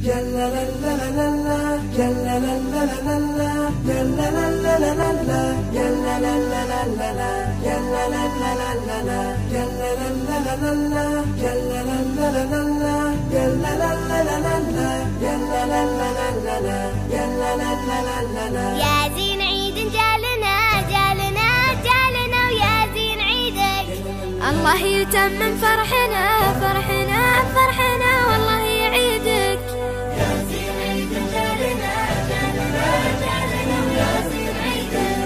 يا زين عيد جالنا جالنا جالنا ويا زين عيدك الله يتمم فرحنا فرحنا فرحنا والله يعيدك. يا زين عيد جالنا جالنا جالنا ويا زين عيدك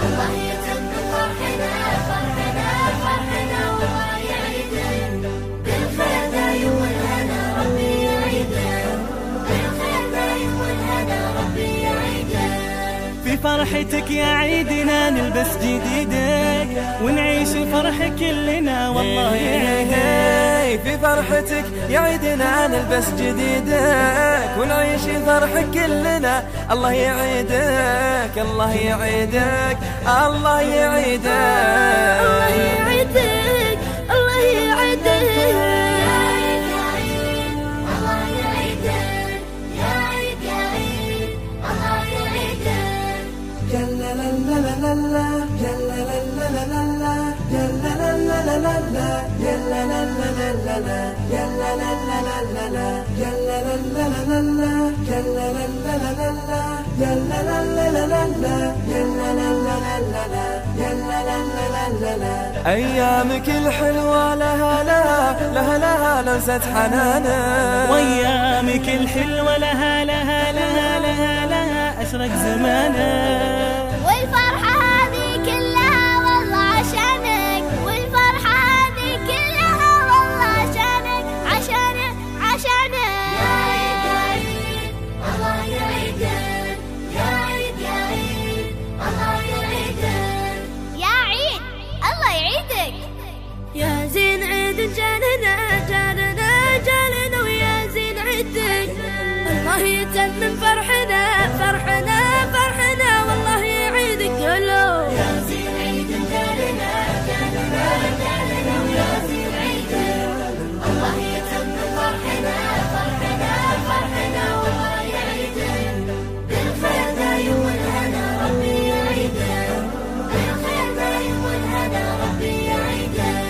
الله يتمم فرحنا فرحنا فرحنا والله يعيدك. بالخير دايم والهنا ربي يعيدك بالخير دايم والهنا ربي يعيدك. في فرحتك يا عيدنا نلبس جديدك ونعيش الفرح كلنا والله يعيدك. في فرحتك يا عيدنا نلبس جديدك ونعيش الفرح كلنا الله يعيدك الله يعيدك الله يعيدك الله يعيدك الله يعيدك. أيامك الحلوة لها لها لها لها لمسة حنانك وأيامك الحلوة لها لها لها لها لها أشرق زمانك. والفرحة هذه كلها والله عشانك والفرحة هذه كلها والله عشانك عشانك عشانك. يا عيد يا عيد الله يعيدك يا عيد يا عيد الله يعيدك يا عيد الله يعيدك. يا زين عيد جالنا جالنا جالنا ويا زين عيدك الله يتمم فرحنا فرحنا فرحنا والله يعيدك. قولوا يا زين عيد جالنا جالنا جالنا ويا زين عيدك الله يتمم فرحنا فرحنا فرحنا والله يعيدك. بالخير دايم والهنا ربي يعيدك بالخير دايم والهنا ربي يعيدك.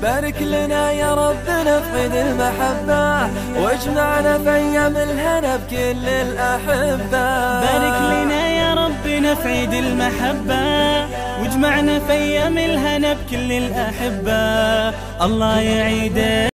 بارك لنا يا ربنا في عيد المحبة واجمعنا في أيام الهنا بكل الأحبة. بارك لنا يا ربنا في عيد المحبة واجمعنا في أيام الهنا بكل الأحبة الله يعيدك.